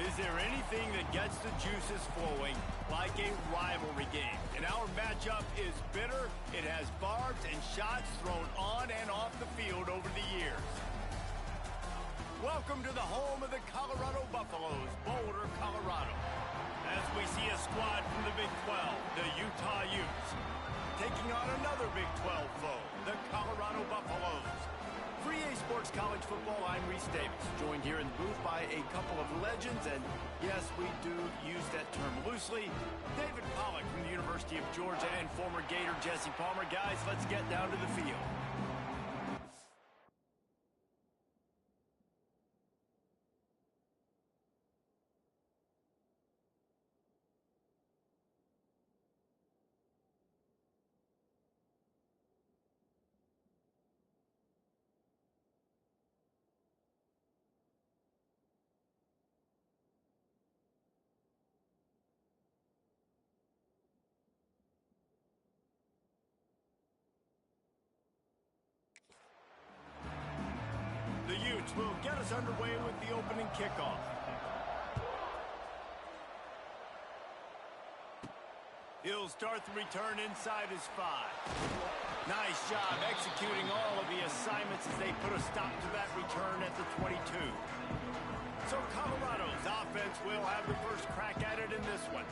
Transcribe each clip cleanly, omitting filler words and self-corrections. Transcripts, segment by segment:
Is there anything that gets the juices flowing like a rivalry game? And our matchup is bitter. It has barbs and shots thrown on and off the field over the years. Welcome to the home of the Colorado Buffaloes, Boulder, Colorado. As we see a squad from the Big 12, the Utah Utes, taking on another Big 12 foe, the Colorado Buffaloes. For EA Sports College Football, I'm Reese Davis, joined here in the booth by a couple of legends, and yes, we do use that term loosely. David Pollack from the University of Georgia and former Gator Jesse Palmer. Guys, let's get down to the field. The Utes will get us underway with the opening kickoff. He'll start the return inside his 5. Nice job executing all of the assignments as they put a stop to that return at the 22. So Colorado's offense will have the first crack at it in this one.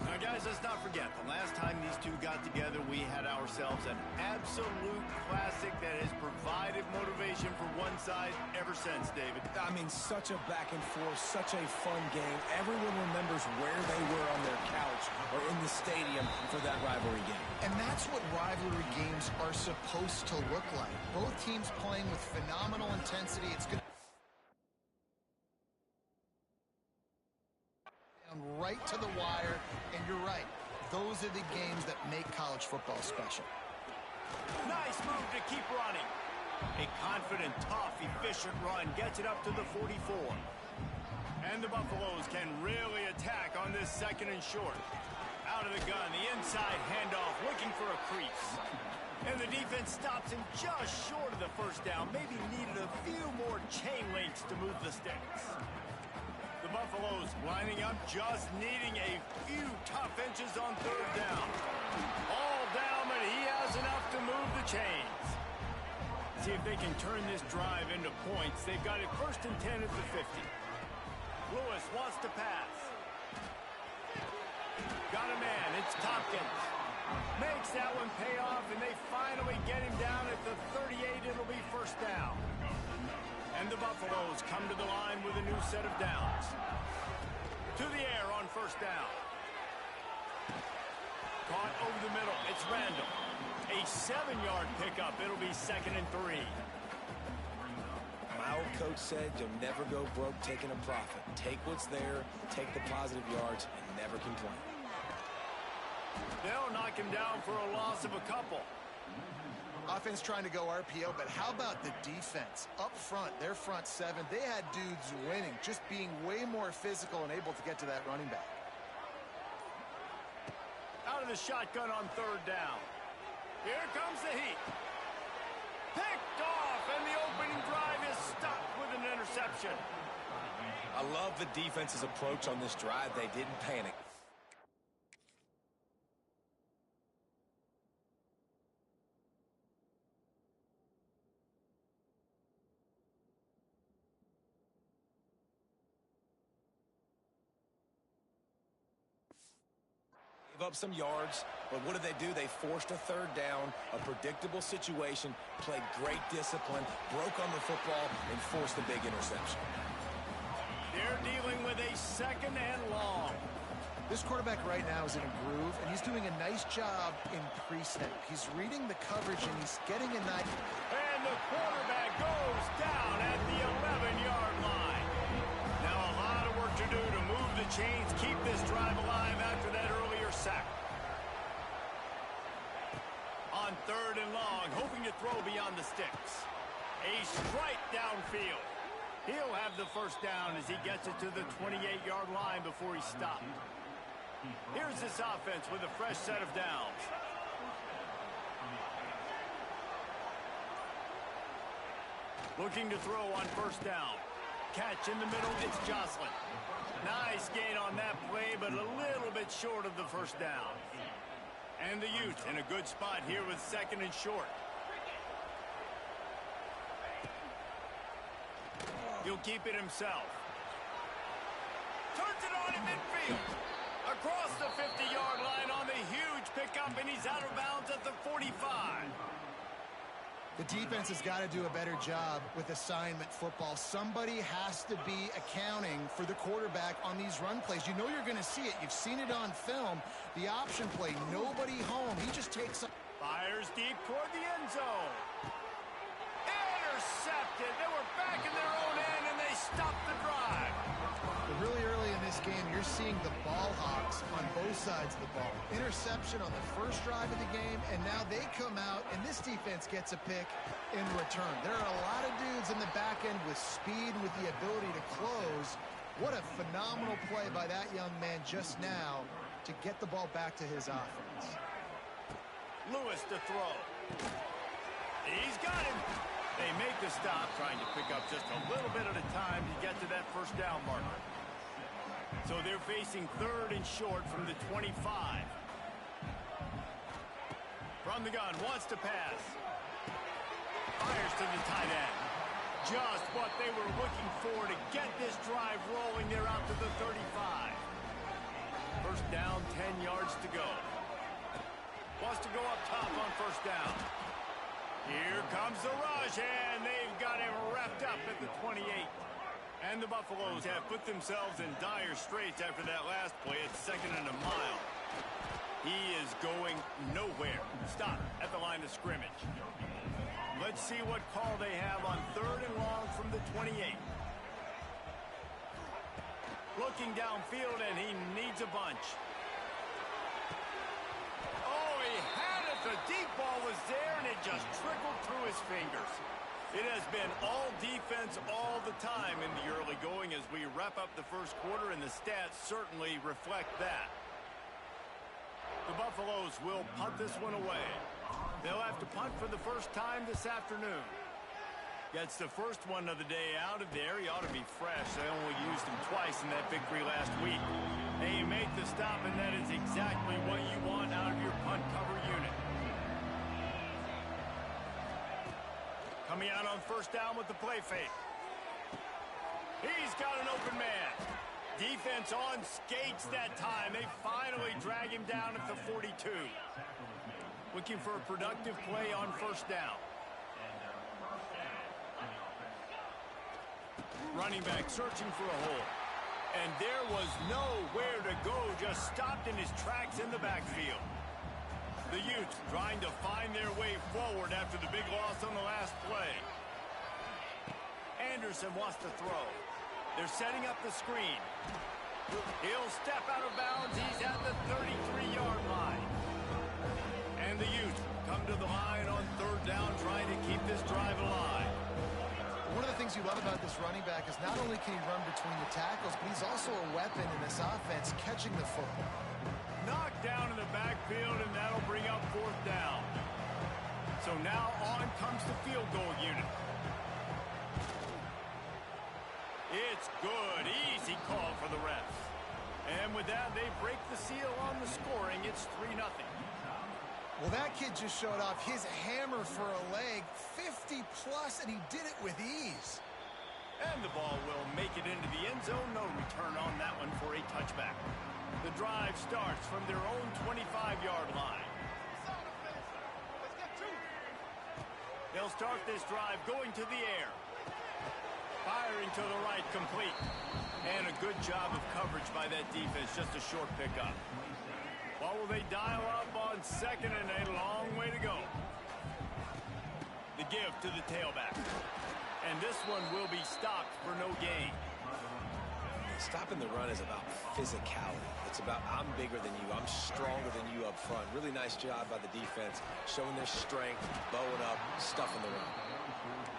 Now, guys, let's not forget, the last time these two got together, we had ourselves an absolute classic that has provided motivation for one side ever since, David. I mean, such a back and forth, such a fun game. Everyone remembers where they were on their couch or in the stadium for that rivalry game. And that's what rivalry games are supposed to look like. Both teams playing with phenomenal intensity. It's going to right to the wire, and you're right. Those are the games that make college football special. Nice move to keep running. A confident, tough, efficient run gets it up to the 44. And the Buffaloes can really attack on this second and short. Out of the gun, the inside handoff, looking for a crease. And the defense stops him just short of the first down. Maybe needed a few more chain links to move the sticks. The Buffaloes lining up, just needing a few tough inches on third down. All down, but he has enough to move the chains. See if they can turn this drive into points. They've got it first and 10 at the 50. Lewis wants to pass. Got a man, it's Tompkins. Makes that one pay off, and they finally get him down at the 38. It'll be first down. And the Buffaloes come to the line with a new set of downs. To the air on first down. Caught over the middle. It's Randall. A 7-yard pickup. It'll be 2nd and 3. My old coach said you'll never go broke taking a profit. Take what's there, take the positive yards, and never complain. They'll knock him down for a loss of a couple. Offense trying to go RPO, but how about the defense? Up front, their front 7, they had dudes winning, just being way more physical and able to get to that running back. Out of the shotgun on third down. Here comes the heat. Picked off, and the opening drive is stopped with an interception. I love the defense's approach on this drive. They didn't panic. Up some yards, but what did they do? They forced a third down, a predictable situation, played great discipline, broke on the football, and forced a big interception. They're dealing with a 2nd and long. This quarterback right now is in a groove, and he's doing a nice job in pre-snap. He's reading the coverage, and he's getting a nice... And the quarterback goes down at the 11-yard line. Now a lot of work to do to move the chains, keep this drive alive after that earlier sack. On third and long, hoping to throw beyond the sticks. A strike downfield. He'll have the first down as he gets it to the 28-yard line before he's stopped. Here's this offense with a fresh set of downs. Looking to throw on first down. catch in the middle. It's Jocelyn. Nice gain on that play, but a little bit short of the first down. And the Utes in a good spot here with 2nd and short. He'll keep it himself. Turns it on in midfield. Across the 50-yard line on the huge pickup, and he's out of bounds at the 45. The defense has got to do a better job with assignment football. Somebody has to be accounting for the quarterback on these run plays. You know you're going to see it. You've seen it on film. The option play, nobody home. He just takes up. Fires deep toward the end zone. Intercepted. They were back in their own end, and they stopped the drive. But really early in this game, you're seeing the ball hawks on both sides of the ball. Interception on the first drive of the game, and now they come out, and this defense gets a pick in return. There are a lot of dudes in the back end with speed, with the ability to close. What a phenomenal play by that young man just now to get the ball back to his offense. Lewis to throw. He's got him. They make the stop, trying to pick up just a little bit at a time to get to that first down marker. So they're facing 3rd and short from the 25. From the gun, wants to pass. Fires to the tight end. Just what they were looking for to get this drive rolling. They're out to the 35. First down, 10 yards to go. Wants to go up top on first down. Here comes the rush, and they've got him wrapped up at the 28. And the Buffaloes have put themselves in dire straits after that last play. It's 2nd and a mile. He is going nowhere. Stop at the line of scrimmage. Let's see what call they have on 3rd and long from the 28. Looking downfield, and he needs a bunch. Oh, he had it. The deep ball was there, and it just trickled through his fingers. It has been all defense all the time in the early going as we wrap up the first quarter, and the stats certainly reflect that. The Buffaloes will punt this one away. They'll have to punt for the first time this afternoon. Gets the first one of the day out of there. He ought to be fresh. They only used him twice in that victory last week. They make the stop, and that is exactly what you want out of your punt cover unit. Coming out on first down with the play fake. He's got an open man. Defense on skates that time. They finally drag him down at the 42. Looking for a productive play on first down. Running back searching for a hole. And there was nowhere to go. Just stopped in his tracks in the backfield. The Utes trying to find their way forward after the big loss on the last play. Anderson wants to throw. They're setting up the screen. He'll step out of bounds. He's at the 33-yard line. And the Utes come to the line on 3rd down, trying to keep this drive alive. One of the things you love about this running back is not only can he run between the tackles, but he's also a weapon in this offense, catching the football. Knocked down in the backfield, and that'll bring up 4th down. So now on comes the field goal unit. It's good. Easy call for the refs. And with that, they break the seal on the scoring. It's 3-0. Well, that kid just showed off his hammer for a leg, 50-plus, and he did it with ease. And the ball will make it into the end zone. No return on that one for a touchback. The drive starts from their own 25-yard line. They'll start this drive going to the air. Firing to the right, complete. And a good job of coverage by that defense, just a short pickup. Well, will they dial up on 2nd and a long way to go? The give to the tailback. And this one will be stopped for no gain. Stopping the run is about physicality. It's about I'm bigger than you. I'm stronger than you up front. Really nice job by the defense, showing their strength, bowing up, stuffing the run.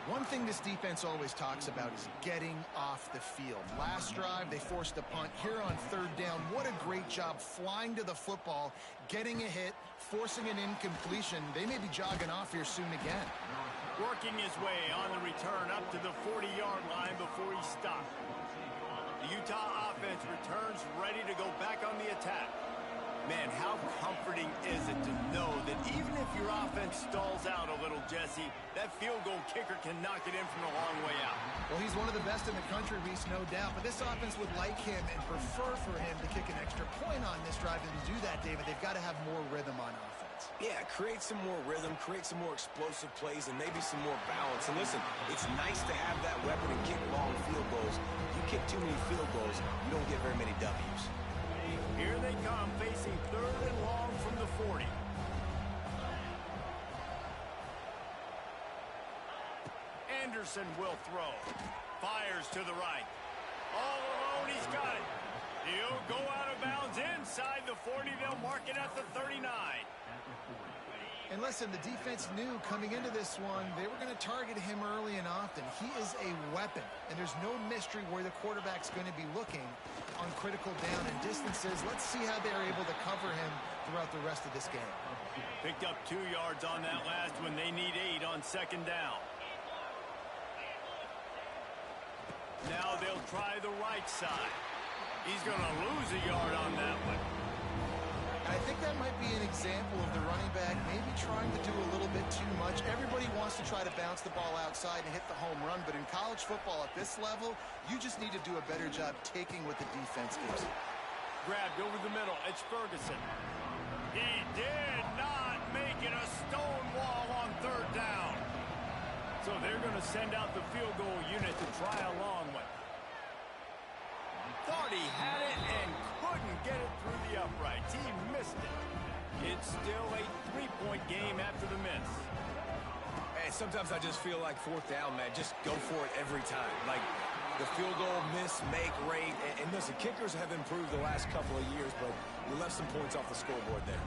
One thing this defense always talks about is getting off the field. Last drive, they forced a punt. Here on 3rd down, what a great job flying to the football, getting a hit, forcing an incompletion. They may be jogging off here soon again. Working his way on the return up to the 40-yard line before he stopped. Utah offense returns ready to go back on the attack. Man, how comforting is it to know that even if your offense stalls out a little, Jesse, that field goal kicker can knock it in from a long way out. Well, he's one of the best in the country, Reese, no doubt. But this offense would like him and prefer for him to kick an extra point on this drive. And to do that, David, they've got to have more rhythm on offense. Yeah, create some more rhythm, create some more explosive plays, and maybe some more balance. And listen, it's nice to have that weapon and kick long field goals. You kick too many field goals, you don't get very many W's. Here they come, facing 3rd and long from the 40. Anderson will throw. Fires to the right. All alone, he's got it. He'll go out of bounds inside the 40. They'll mark it at the 39. And listen, the defense knew coming into this one, they were going to target him early and often. He is a weapon, and there's no mystery where the quarterback's going to be looking on critical down and distances. Let's see how they're able to cover him throughout the rest of this game. Picked up 2 yards on that last one. They need 8 on 2nd down. Now they'll try the right side. He's going to lose a yard on that one. I think that might be an example of the running back maybe trying to do a little bit too much. Everybody wants to try to bounce the ball outside and hit the home run, but in college football at this level, you just need to do a better job taking what the defense gives you. Grabbed over the middle. It's Ferguson. He did not make it a stone wall on 3rd down. So they're going to send out the field goal unit to try a long one. Thought he had it and couldn't get it through the uprights. He missed it. It's still a 3-point game after the miss. Hey, sometimes I just feel like 4th down, man. Just go for it every time. Like the field goal miss, make rate. And listen, kickers have improved the last couple of years, but we left some points off the scoreboard there.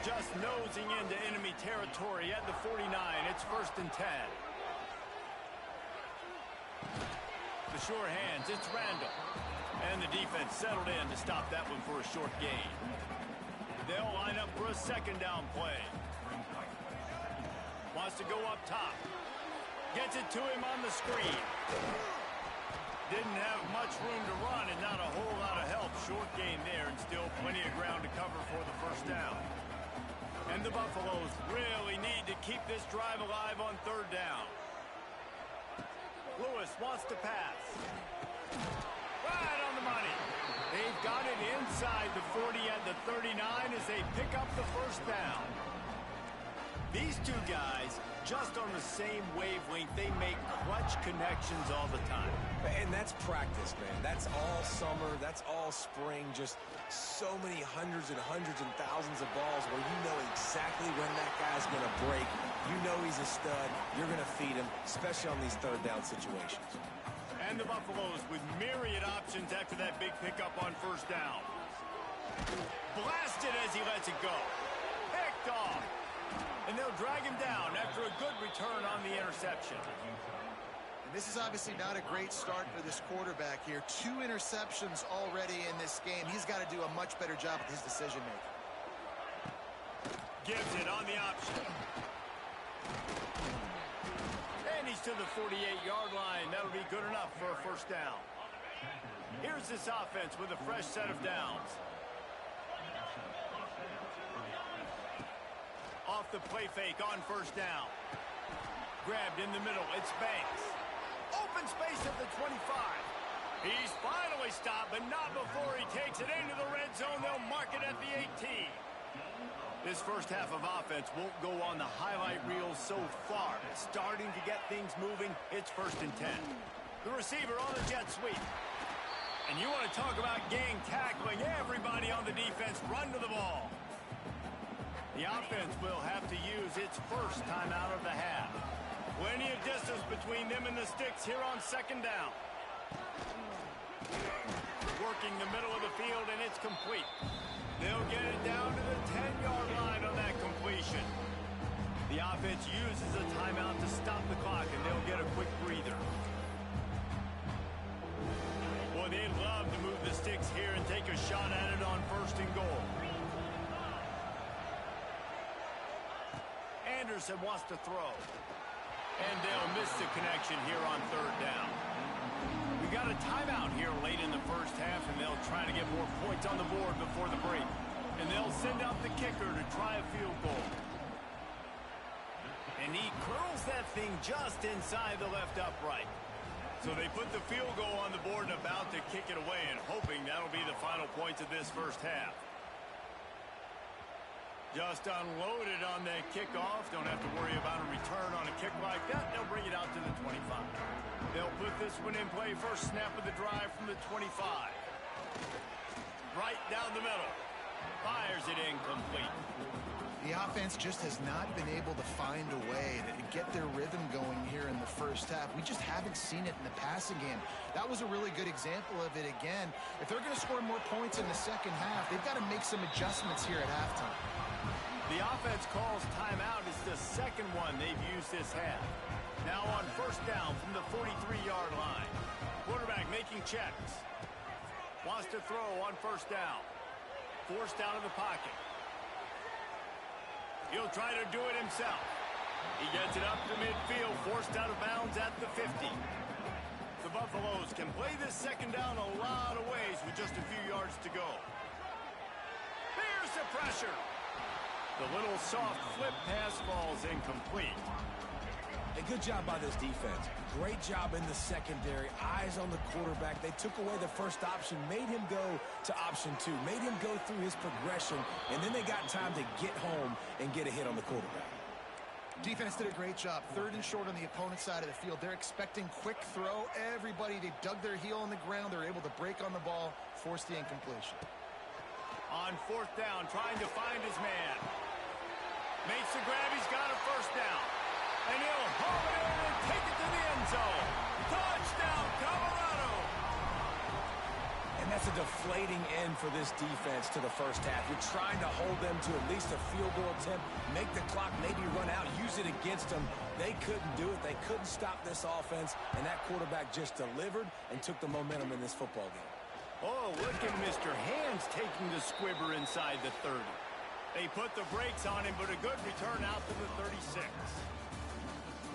Just nosing into enemy territory at the 49. It's 1st and 10. The sure hands, it's Randall. And the defense settled in to stop that one for a short gain. They'll line up for a 2nd down play. Wants to go up top. Gets it to him on the screen. Didn't have much room to run and not a whole lot of help. Short gain there and still plenty of ground to cover for the 1st down. And the Buffaloes really need to keep this drive alive on 3rd down. Lewis wants to pass. Right on the money. They've got it inside the 40 and the 39 as they pick up the 1st down. These two guys, just on the same wavelength, they make clutch connections all the time. And that's practice, man. That's all summer. That's all spring. Just so many hundreds and thousands of balls where you know exactly when that guy's going to break. You know he's a stud. You're going to feed him, especially on these 3rd down situations. And the Buffaloes with myriad options after that big pickup on 1st down. Blasted as he lets it go. Picked off. And they'll drag him down after a good return on the interception. And this is obviously not a great start for this quarterback here. 2 interceptions already in this game. He's got to do a much better job with his decision-making. Gives it on the option. And he's to the 48-yard line. That'll be good enough for a 1st down. Here's this offense with a fresh set of downs. Off the play fake on 1st down. Grabbed in the middle. It's Banks. Open space at the 25. He's finally stopped, but not before he takes it into the red zone. They'll mark it at the 18. This 1st half of offense won't go on the highlight reel so far. It's starting to get things moving. It's 1st and 10. The receiver on the jet sweep. And you want to talk about gang tackling. Everybody on the defense run to the ball. The offense will have to use its 1st timeout of the half. Plenty of distance between them and the sticks here on 2nd down. Working the middle of the field, and it's complete. They'll get it down to the 10-yard line on that completion. The offense uses a timeout to stop the clock, and they'll get a quick breather. Boy, they'd love to move the sticks here and take a shot at it on 1st and goal. Anderson wants to throw. And they'll miss the connection here on 3rd down. We got a timeout here late in the first half, and they'll try to get more points on the board before the break. And they'll send out the kicker to try a field goal. And he curls that thing just inside the left upright. So they put the field goal on the board and about to kick it away, and hoping that'll be the final points of this first half. Just unloaded on that kickoff. Don't have to worry about a return on a kick like that. They'll bring it out to the 25. They'll put this one in play. First snap of the drive from the 25. Right down the middle. Fires it incomplete. The offense just has not been able to find a way to get their rhythm going here in the first half. We just haven't seen it in the passing game. That was a really good example of it again. If they're going to score more points in the second half, they've got to make some adjustments here at halftime. The offense calls timeout. It's the second one they've used this half. Now on first down from the 43-yard line. Quarterback making checks. Wants to throw on first down. Forced out of the pocket. He'll try to do it himself. He gets it up to midfield, forced out of bounds at the 50. The Buffaloes can play this second down a lot of ways with just a few yards to go. Here's the pressure. The little soft flip pass falls incomplete. A good job by this defense. Great job in the secondary. Eyes on the quarterback. They took away the first option, made him go to option 2, made him go through his progression, and then they got time to get home and get a hit on the quarterback. Defense did a great job. Third and short on the opponent's side of the field. They're expecting quick throw. Everybody, they dug their heel on the ground. They're able to break on the ball, force the incompletion. On fourth down, trying to find his man. Makes the grab. He's got a first down. And he'll haul it in and take it to the end zone. Touchdown, Colorado! And that's a deflating end for this defense to the first half. You're trying to hold them to at least a field goal attempt, make the clock maybe run out, use it against them. They couldn't do it. They couldn't stop this offense, and that quarterback just delivered and took the momentum in this football game. Oh, look at Mr. Hands taking the squibber inside the 30. They put the brakes on him, but a good return out to the 36.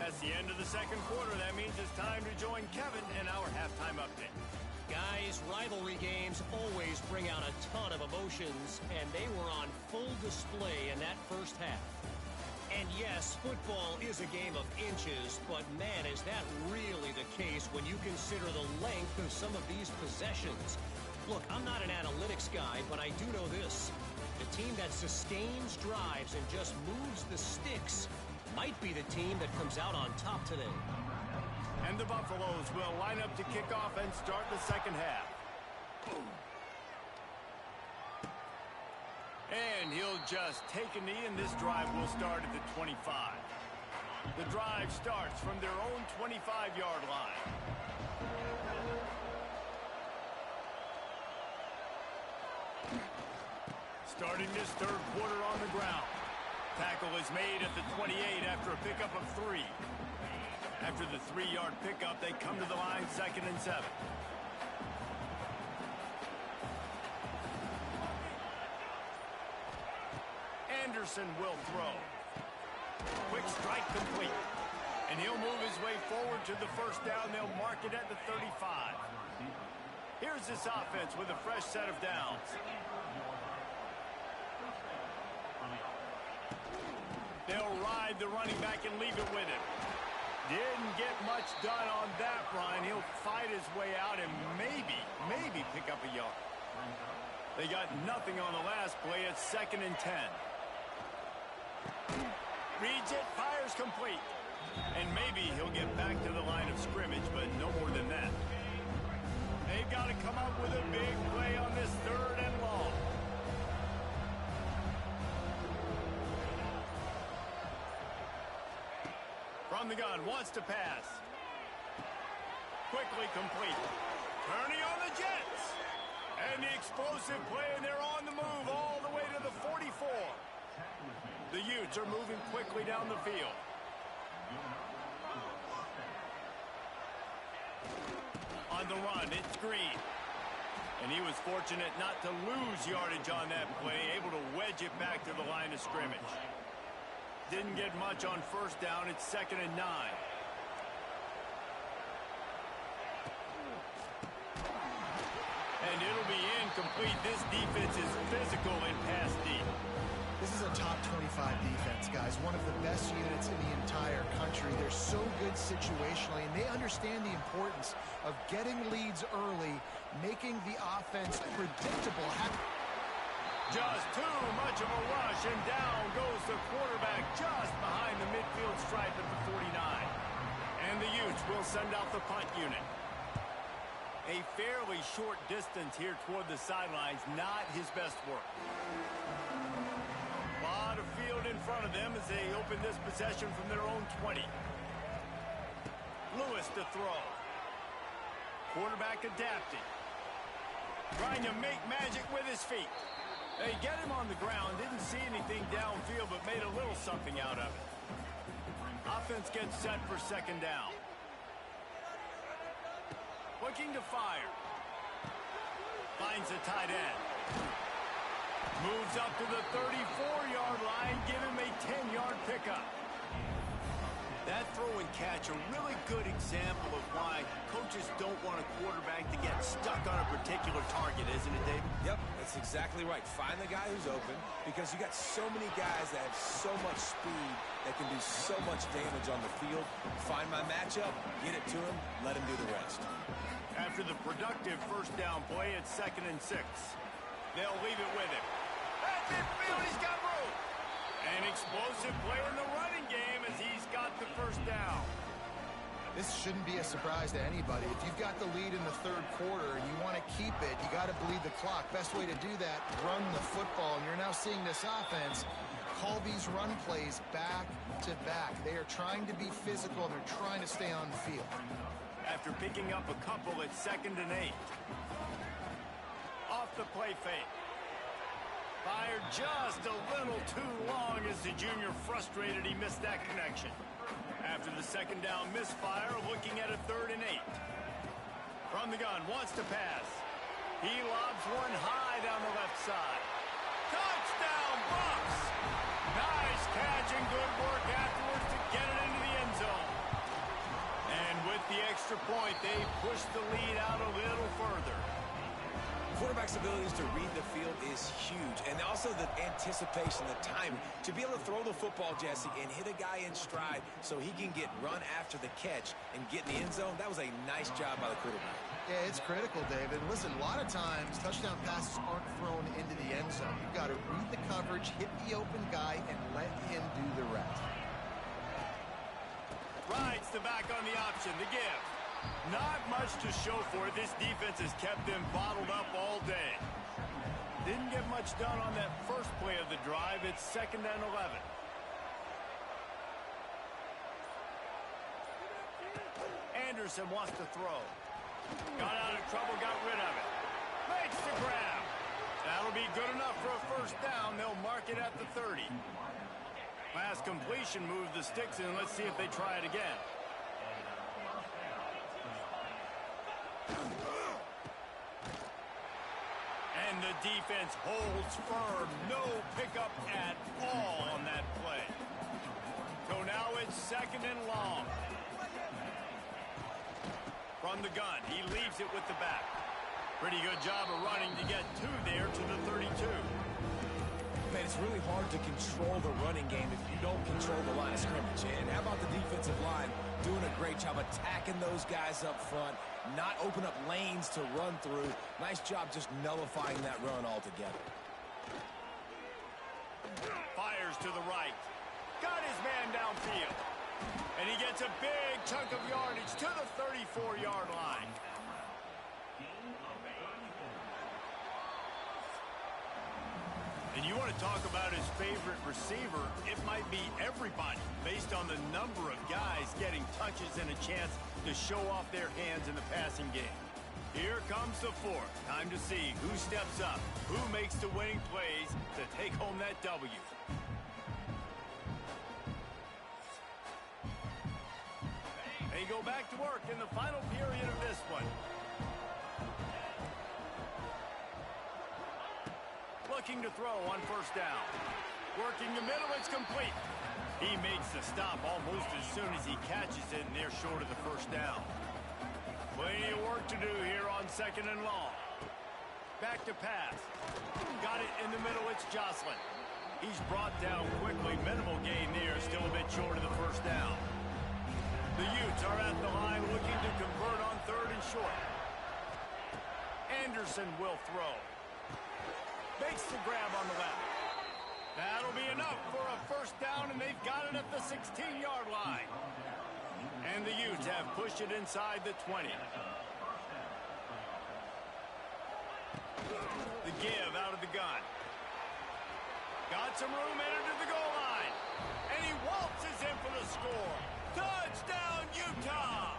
That's the end of the second quarter. That means it's time to join Kevin in our halftime update. Guys, rivalry games always bring out a ton of emotions, and they were on full display in that first half. And yes, football is a game of inches, but man, is that really the case when you consider the length of some of these possessions. Look, I'm not an analytics guy, but I do know this. The team that sustains drives and just moves the sticks might be the team that comes out on top today. And the Buffaloes will line up to kick off and start the second half. And he'll just take a knee, and this drive will start at the 25. The drive starts from their own 25-yard line. Starting this third quarter on the ground. Tackle is made at the 28 after a pickup of 3. After the 3-yard pickup, they come to the line, 2nd and 7. Anderson will throw. Quick strike complete. And he'll move his way forward to the first down. They'll mark it at the 35. Here's this offense with a fresh set of downs. They'll ride the running back and leave it with him. Didn't get much done on that run. He'll fight his way out and maybe pick up a yard. They got nothing on the last play. It's 2nd and 10. Reads it, fires complete. And maybe he'll get back to the line of scrimmage, but no more than that. They've got to come up with a big play on this 3rd and long. From the gun, wants to pass. Quickly complete. Turning on the Jets. And the explosive play, and they're on the move all the way to the 44. The Utes are moving quickly down the field. On the run, it's Green. And he was fortunate not to lose yardage on that play, able to wedge it back to the line of scrimmage. Didn't get much on first down. It's 2nd and 9. complete. This defense is physical and pass deep. This is a top 25 defense, guys. One of the best units in the entire country. They're so good situationally, and they understand the importance of getting leads early, making the offense predictable. Just too much of a rush, and down goes the quarterback just behind the midfield stripe at the 49. And the Utes will send out the punt unit. A fairly short distance here toward the sidelines, not his best work. A lot of field in front of them as they open this possession from their own 20. Lewis to throw. Quarterback adapting. Trying to make magic with his feet. They get him on the ground, didn't see anything downfield, but made a little something out of it. Offense gets set for second down. Looking to fire. Finds a tight end. Moves up to the 34-yard line, give him a 10-yard pickup. That throw and catch, a really good example of why coaches don't want a quarterback to get stuck on a particular target, isn't it, David? Yep, that's exactly right. Find the guy who's open because you got so many guys that have so much speed that can do so much damage on the field. Find my matchup, get it to him, let him do the rest. After the productive first down play, it's 2nd and 6. They'll leave it with him. At midfield, he's got room. An explosive play in the running game as he's got the first down. This shouldn't be a surprise to anybody. If you've got the lead in the third quarter and you want to keep it, you got to bleed the clock. Best way to do that, run the football. And you're now seeing this offense call these run plays back to back. They are trying to be physical, and they're trying to stay on the field. After picking up a couple, it's 2nd and 8. Off the play fake. Fired just a little too long as the junior frustrated he missed that connection. After the second down misfire, looking at a 3rd and 8. From the gun, wants to pass. He lobs one high down the left side. Touchdown, Bucks! Nice catch and good work afterwards to get it into the end zone. And with the extra point, they push the lead out a little further. Quarterback's abilities to read the field is huge, and also the anticipation, the timing. To be able to throw the football, Jesse, and hit a guy in stride so he can get run after the catch and get in the end zone, that was a nice job by the quarterback. Yeah, it's critical, David. Listen, a lot of times touchdown passes aren't thrown into the end zone. You've got to read the coverage, hit the open guy, and let him do the rest. Rides the back on the option, the give. Not much to show for it. This defense has kept them bottled up all day. Didn't get much done on that first play of the drive. It's 2nd and 11. Anderson wants to throw. Got out of trouble, got rid of it. Makes the grab. That'll be good enough for a first down. They'll mark it at the 30. Last completion moved the sticks in. Let's see if they try it again. And the defense holds firm. No pickup at all on that play. So now it's 2nd and long. From the gun, he leaves it with the back. Pretty good job of running to get 2 there to the 32. Man, it's really hard to control the running game if you don't control the line of scrimmage. And how about the defensive line doing a great job attacking those guys up front, not open up lanes to run through. Nice job just nullifying that run altogether. Fires to the right. Got his man downfield. And he gets a big chunk of yardage to the 34-yard line. And you want to talk about his favorite receiver, it might be everybody based on the number of guys getting touches and a chance to show off their hands in the passing game. Here comes the 4th. Time to see who steps up, who makes the winning plays to take home that W. They go back to work in the final period of this one. Looking to throw on first down. Working the middle, it's complete. He makes the stop almost as soon as he catches it, and they're short of the first down. Plenty of work to do here on 2nd and long. Back to pass. Got it in the middle. It's Jocelyn. He's brought down quickly. Minimal gain there. Still a bit short of the first down. The Utes are at the line looking to convert on 3rd and short. Anderson will throw. Makes the grab on the left. That'll be enough for a first down, and they've got it at the 16-yard line. And the Utes have pushed it inside the 20. The give out of the gun. Got some room, entered to the goal line. And he waltzes in for the score. Touchdown, Utah!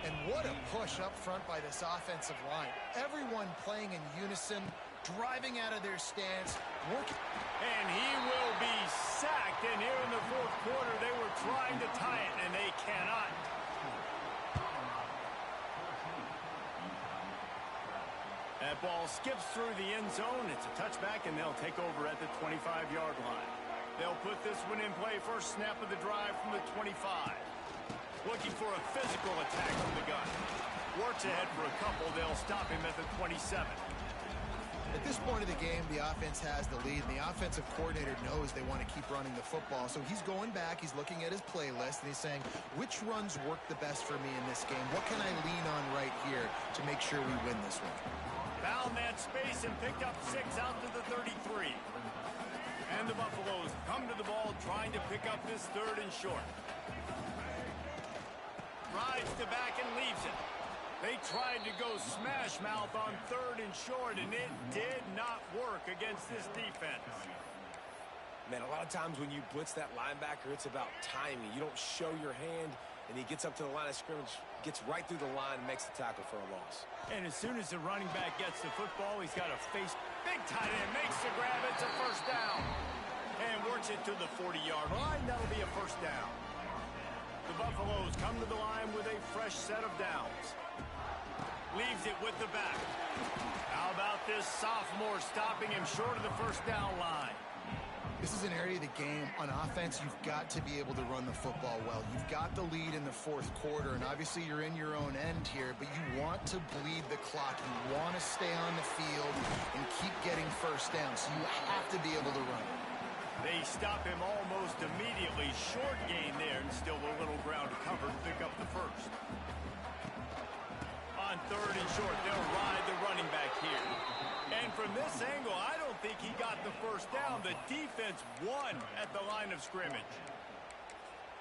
And what a push up front by this offensive line. Everyone playing in unison, driving out of their stance, working. And he will be sacked. And here in the 4th quarter, they were trying to tie it, and they cannot. That ball skips through the end zone. It's a touchback, and they'll take over at the 25-yard line. They'll put this one in play. First snap of the drive from the 25. Looking for a physical attack from the gun. Works ahead for a couple. They'll stop him at the 27. At this point of the game, the offense has the lead, and the offensive coordinator knows they want to keep running the football. So he's going back, he's looking at his playlist, and he's saying, which runs work the best for me in this game? What can I lean on right here to make sure we win this one? Found that space and picked up 6 out to the 33. And the Buffaloes come to the ball trying to pick up this 3rd and short. Rides to back and leaves it. They tried to go smash mouth on 3rd and short, and it did not work against this defense. Man, a lot of times when you blitz that linebacker, it's about timing. You don't show your hand, and he gets up to the line of scrimmage, gets right through the line, and makes the tackle for a loss. And as soon as the running back gets the football, he's got to face big tight end, makes the grab, it's a first down. And works it to the 40-yard line. That'll be a first down. The Buffaloes come to the line with a fresh set of downs. Leaves it with the back. How about this sophomore stopping him short of the first down line? This is an area of the game. On offense, you've got to be able to run the football well. You've got the lead in the 4th quarter, and obviously you're in your own end here, but you want to bleed the clock. You want to stay on the field and keep getting first down, so you have to be able to run. They stop him almost immediately. Short gain there, and still a little ground to cover to pick up the first. On 3rd and short, they'll ride the running back here. And from this angle, I don't think he got the first down. The defense won at the line of scrimmage.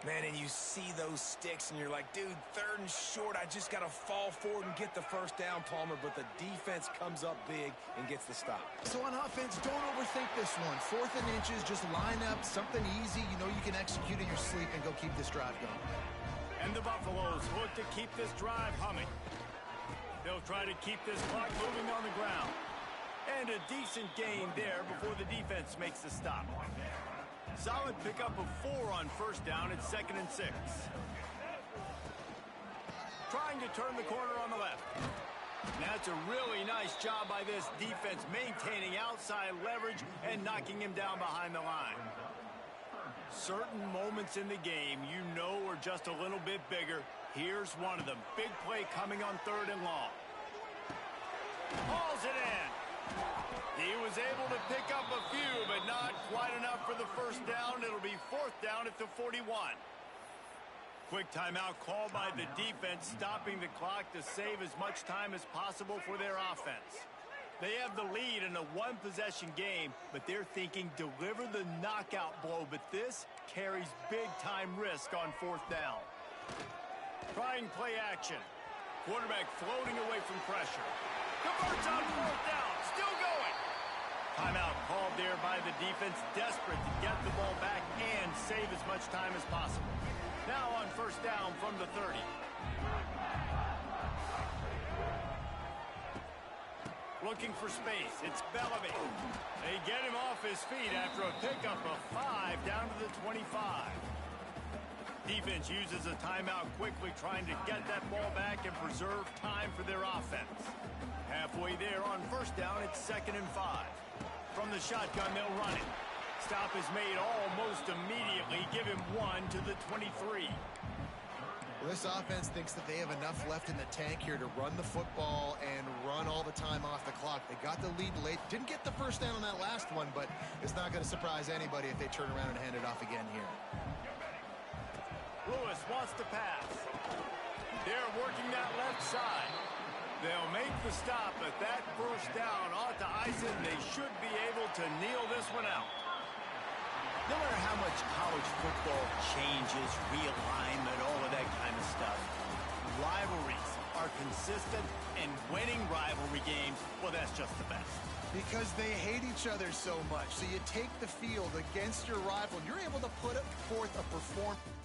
Man, and you see those sticks, and you're like, dude, 3rd and short, I just got to fall forward and get the first down, Palmer. But the defense comes up big and gets the stop. So on offense, don't overthink this one. 4th and inches, just line up, something easy. You know you can execute in your sleep and go keep this drive going. And the Buffaloes look to keep this drive humming. They'll try to keep this clock moving on the ground. And a decent gain there before the defense makes the stop. Solid pickup of 4 on first down at 2nd and 6. Trying to turn the corner on the left. That's a really nice job by this defense, maintaining outside leverage and knocking him down behind the line. Certain moments in the game you know are just a little bit bigger. Here's one of them. Big play coming on 3rd and long. Hauls it in. He was able to pick up a few, but not quite enough for the first down. It'll be 4th down at the 41. Quick timeout called by the defense, stopping the clock to save as much time as possible for their offense. They have the lead in a one-possession game, but they're thinking deliver the knockout blow, but this carries big-time risk on 4th down. Trying play action. Quarterback floating away from pressure. Converts on 4th down. Still going. Timeout called there by the defense, desperate to get the ball back and save as much time as possible. Now on first down from the 30. Looking for space. It's Bellamy. They get him off his feet after a pickup of 5 down to the 25. Defense uses a timeout quickly, trying to get that ball back and preserve time for their offense. Halfway there on first down, it's 2nd and 5. From the shotgun, they'll run it. Stop is made almost immediately. Give him 1 to the 23. Well, this offense thinks that they have enough left in the tank here to run the football and run all the time off the clock. They got the lead late. Didn't get the first down on that last one, but it's not going to surprise anybody if they turn around and hand it off again here. Lewis wants to pass. They're working that left side. They'll make the stop, but that first down ought to ice it, and they should be able to kneel this one out. No matter how much college football changes, realignment, all of that kind of stuff, rivalries are consistent, and winning rivalry games, well, that's just the best. Because they hate each other so much. So you take the field against your rival, you're able to put forth a performance.